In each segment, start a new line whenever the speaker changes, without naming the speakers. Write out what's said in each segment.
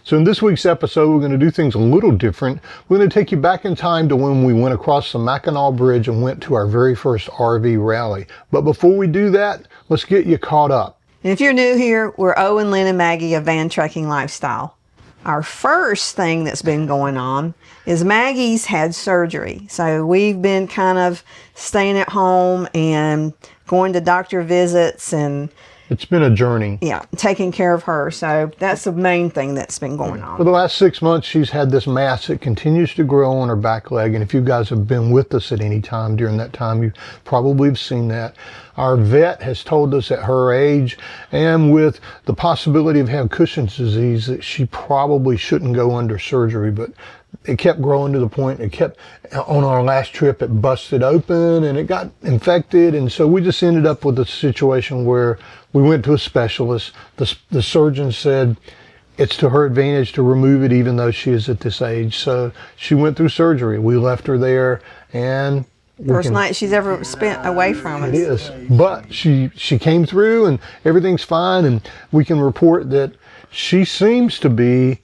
So in this week's episode, we're going to do things a little different. We're going to take you back in time to when we went across the Mackinac Bridge and went to our very first RV rally. But before we do that, let's get you caught up.
And if you're new here, we're Owen, Lynn, and Maggie of Van Trekking Lifestyle. Our first thing that's been going on is Maggie's had surgery. So we've been kind of staying at home and going to doctor visits and
it's been a journey.
Yeah, taking care of her. So that's the main thing that's been going on.
For the last 6 months, she's had this mass that continues to grow on her back leg. And if you guys have been with us at any time during that time, you probably have seen that. Our vet has told us at her age and with the possibility of having Cushing's disease that she probably shouldn't go under surgery, but it kept growing to the point, it kept, on our last trip, it busted open and it got infected. And so we just ended up with a situation where we went to a specialist. The surgeon said it's to her advantage to remove it even though she is at this age. So she went through surgery. We left her there and
first night she's ever spent away from us.
It is. But she came through and everything's fine, and we can report that she seems to be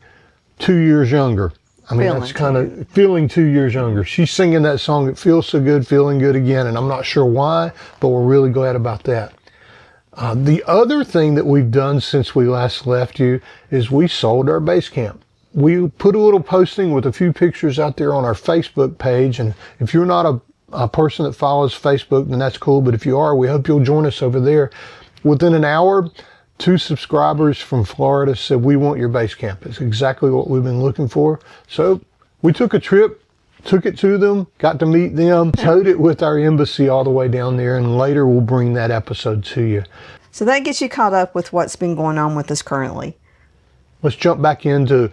2 years younger. I mean, that's kind of feeling 2 years younger. She's singing that song, It Feels So Good, Feeling Good Again, and I'm not sure why, but we're really glad about that. The other thing that we've done since we last left you is we sold our base camp. We put a little posting with a few pictures out there on our Facebook page, and if you're not a person that follows Facebook, then that's cool, but if you are, we hope you'll join us over there. Within an hour, 2 subscribers from Florida said, we want your base camp. It's exactly what we've been looking for. So we took a trip, took it to them, got to meet them, towed it with our embassy all the way down there, and later we'll bring that episode to you.
So that gets you caught up with what's been going on with us currently.
Let's jump back into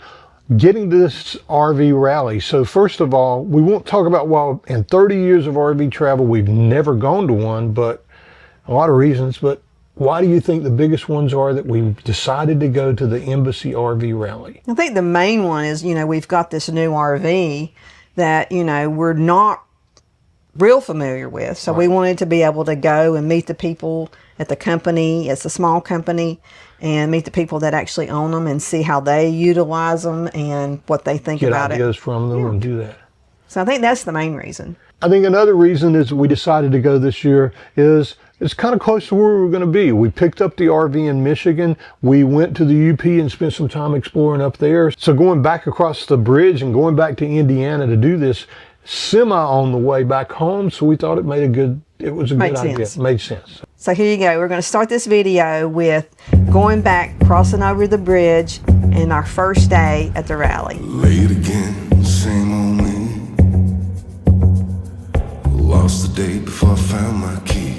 getting to this RV rally. So first of all, we won't talk about, well, in 30 years of RV travel, we've never gone to one, but a lot of reasons. But why do you think the biggest ones are that we decided to go to the Embassy RV Rally?
I think the main one is, we've got this new RV that, we're not real familiar with. So we wanted to be able to go and meet the people at the company. It's a small company, and meet the people that actually own them and see how they utilize them and what they think about it.
Get ideas from them and do that.
So I think that's the main reason.
I think another reason is we decided to go this year is it's kind of close to where we were going to be. We picked up the RV in Michigan. We went to the UP and spent some time exploring up there. So going back across the bridge and going back to Indiana to do this semi on the way back home. So we thought it was a good idea. It made sense.
So here you go. We're going to start this video with going back, crossing over the bridge, and our first day at the rally.
Late again, same old me. Lost the day before I found my keys.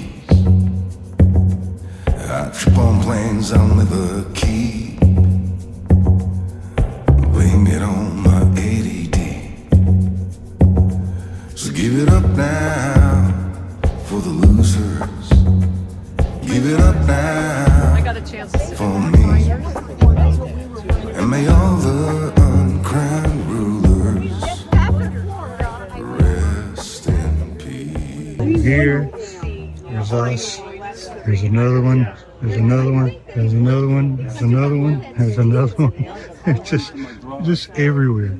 I trip on planes I'll never keep. Blame it on my ADD. So give it up now for the losers. Give it up now
I got a chance to sit
for me. And may all the uncrowned rulers rest in peace.
Here, there's us, there's another one, there's another one, there's another one, there's another one, there's another one. It's just everywhere.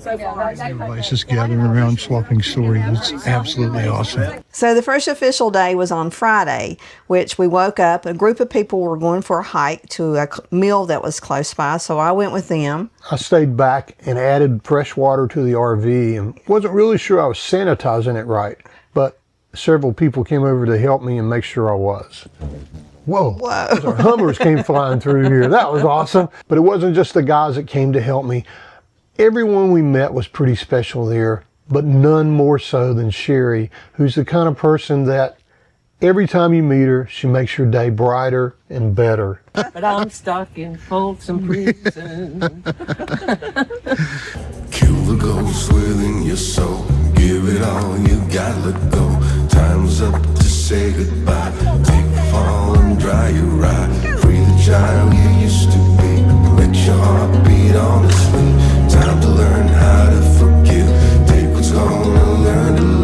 Everybody's just gathering around swapping stories. It's absolutely awesome.
So the first official day was on Friday, which we woke up. A group of people were going for a hike to a mill that was close by, so I went with them.
I stayed back and added fresh water to the RV and wasn't really sure I was sanitizing it right, but several people came over to help me and make sure I was. Whoa. Our Hummers came flying through here. That was awesome. But it wasn't just the guys that came to help me. Everyone we met was pretty special there, but none more so than Sherry, who's the kind of person that every time you meet her, she makes your day brighter and better.
But I'm stuck in Folsom Prison.
Kill the ghost within your soul. Give it all you got, let go. Time's up to say goodbye. Take the fall and dry your eye. Free the child you used to be. Let your heart beat honestly. Time to learn how to forgive. Take what's gone and learn to live.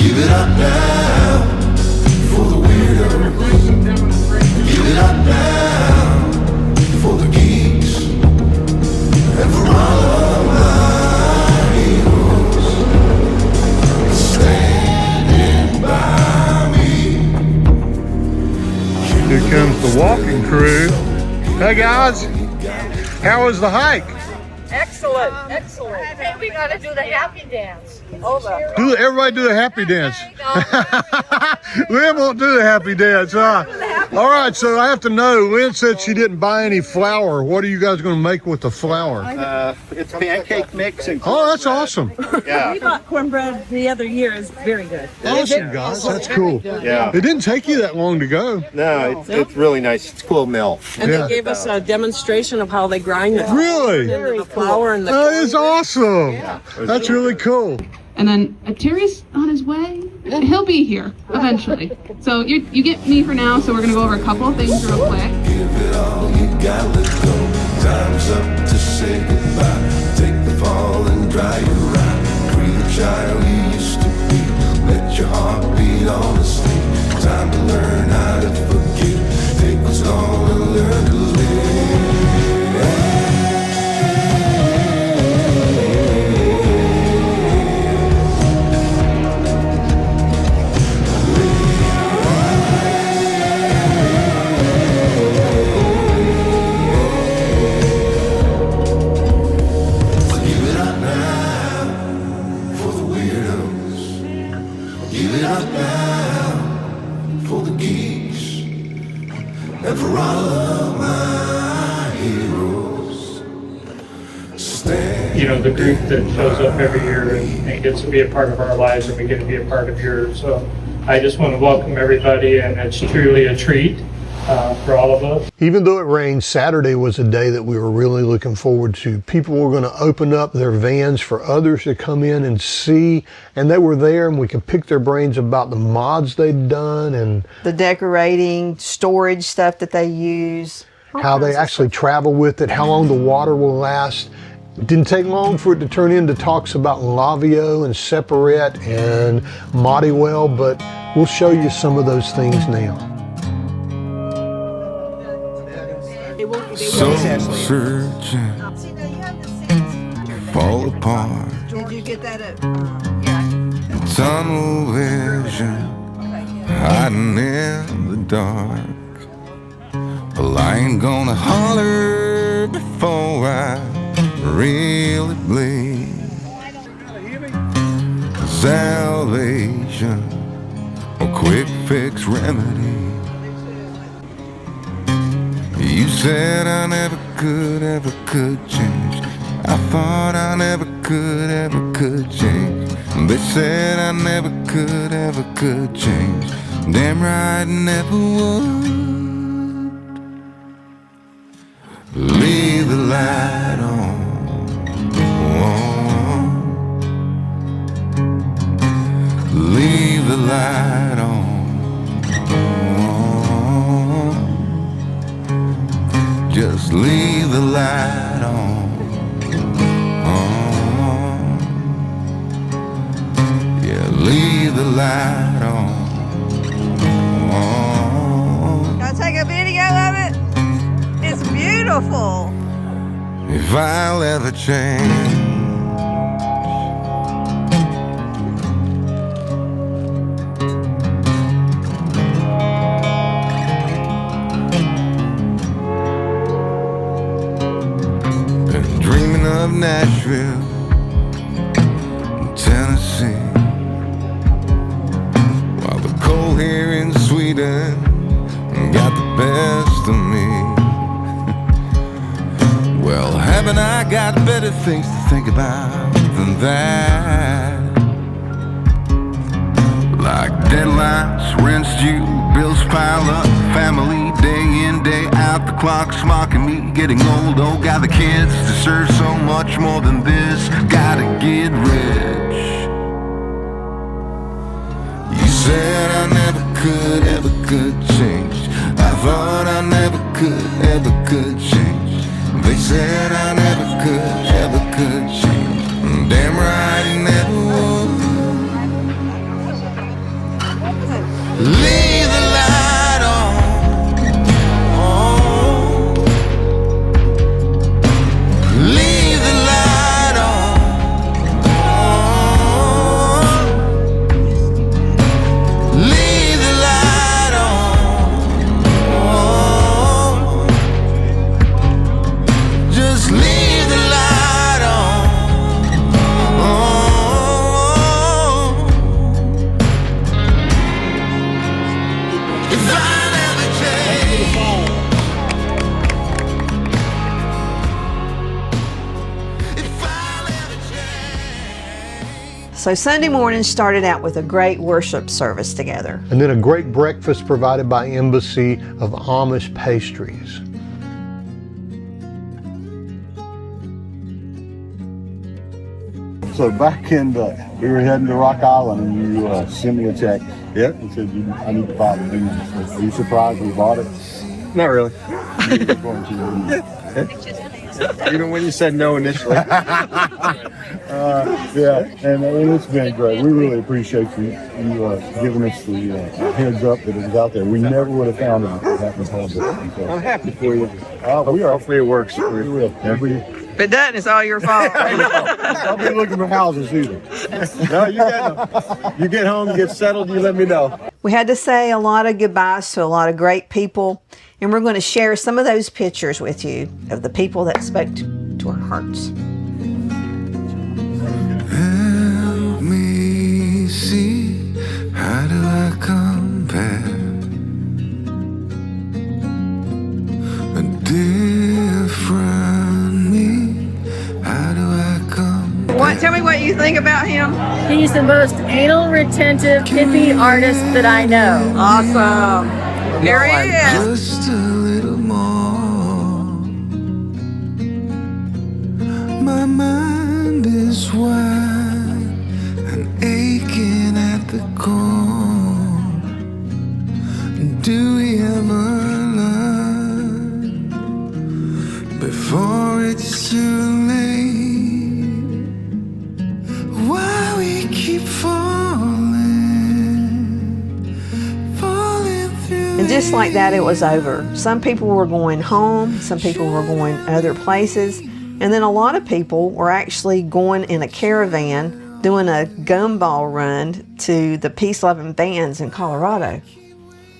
Give it up now for the weirdos. Give it up now for the geeks and for all of my heroes standing by me.
Here comes the walking crew. Hey guys, how was the hike?
Excellent, excellent. Hey, we gotta do the happy dance.
Everybody do the happy dance. Lynn won't do the happy dance, huh? All right, so I have to know, Lynn said she didn't buy any flour. What are you guys going to make with the flour?
It's pancake mix and
Oh, that's awesome.
yeah.
We bought cornbread the other year. It's very good.
Awesome, guys. That's cool.
Yeah.
It didn't take you that long to go.
No, it's really nice. It's cool mill.
And
Yeah.
they gave us a demonstration of how they grind it.
Really?
Into the flour and the
That is awesome. That's really cool.
And then Terry's on his way. He'll be here eventually. So you get me for now. So we're gonna go over a couple of things real quick.
Give it all you got, let go. Time's up to say goodbye. Take the fall and dry your eye. Free the child you used to be. Let your heart beat honestly. Time to learn how to forgive. Take what's gone and learn to live. And for all of my heroes, stand.
You know, the group that shows up every year and gets to be a part of our lives, and we get to be a part of yours. So I just want to welcome everybody, and it's truly a treat for all of us.
Even though it rained, Saturday was a day that we were really looking forward to. People were going to open up their vans for others to come in and see, and they were there, and we could pick their brains about the mods they'd done and
The decorating, storage stuff that they use.
how they actually travel with it, how long the water will last. It didn't take long for it to turn into talks about Lavio and Separate and Modiwell, but we'll show you some of those things now.
So searching, fall apart,
Did you get that at?
tunnel vision, hiding in the dark. Well, I ain't gonna holler before I really bleed. Salvation, a quick fix remedy. You said I never could change. I thought I never could change. They said I never could change. Damn right I never would. Leave the light on. Leave the light on. Just leave the light on. Yeah, leave the light on.
Gotta take a video of it. It's beautiful.
If I'll ever change, been dreaming of Nashville, Tennessee, while the cold here in Sweden got the best of me. Well, haven't I got better things to think about than that? Like deadlines, rent's due, bills pile up, family day in, day out, the clock's mocking me, getting old, oh, got the kids, deserve so much more than this, gotta get rich. You said I never could change. I thought I never could change. They said I never could change. Damn right I never would.
So Sunday morning started out with a great worship service together.
And then a great breakfast provided by Embassy of Amish pastries.
So back in we were heading to Rock Island, and you sent me a check. Yeah. And said, I need to buy the beans. Are you surprised we bought it?
Not really.
You were going to.
Even when you said no initially.
Yeah, and it's been great. We really appreciate you giving us the heads up that it was out there. We never would have found it if it hadn't told us.
I'm happy for you.
We are.
Hopefully it works.
We will.
If it doesn't, it's all your fault.
I'll be looking for houses either.
No, you get home, you get settled, you let me know.
We had to say a lot of goodbyes to a lot of great people, and we're going to share some of those pictures with you of the people that spoke to our hearts.
Help me see, how do I compare a different me? How do I compare?
Tell me what you think about him.
He's the most anal retentive hippie artist that I know.
Awesome. Here he is.
Just a little more. My mind is wide and aching at the core. Do we ever learn before it's too late? Why we keep falling through.
And just like that, it was over. Some people were going home, some people were going other places, and then a lot of people were actually going in a caravan doing a gumball run to the peace-loving bands in Colorado.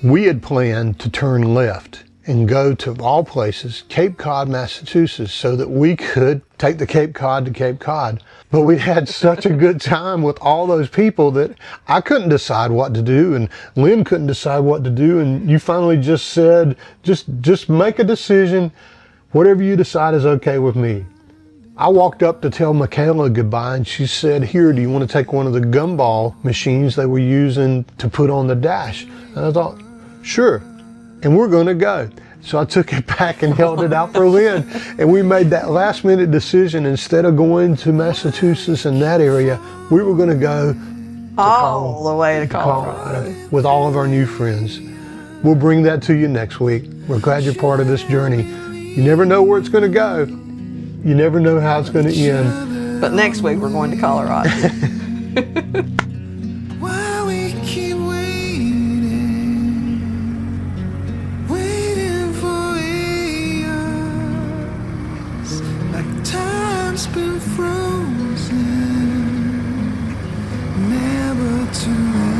We had planned to turn left and go to, of all places, Cape Cod, Massachusetts, so that we could take the Cape Cod to Cape Cod. But we had such a good time with all those people that I couldn't decide what to do, and Lynn couldn't decide what to do, and you finally just said, just make a decision. Whatever you decide is okay with me. I walked up to tell Michaela goodbye, and she said, here, do you want to take one of the gumball machines they were using to put on the dash? And I thought, sure, and we're going to go. So I took it back and held it out for Lynn, and we made that last minute decision. Instead of going to Massachusetts in that area, we were going to go
all the way to Colorado
with all of our new friends. We'll bring that to you next week. We're glad you're part of this journey. You never know where it's going to go. You never know how it's going to end.
But next week we're going to Colorado.
Why we keep waiting for years, like time's been frozen, never too late.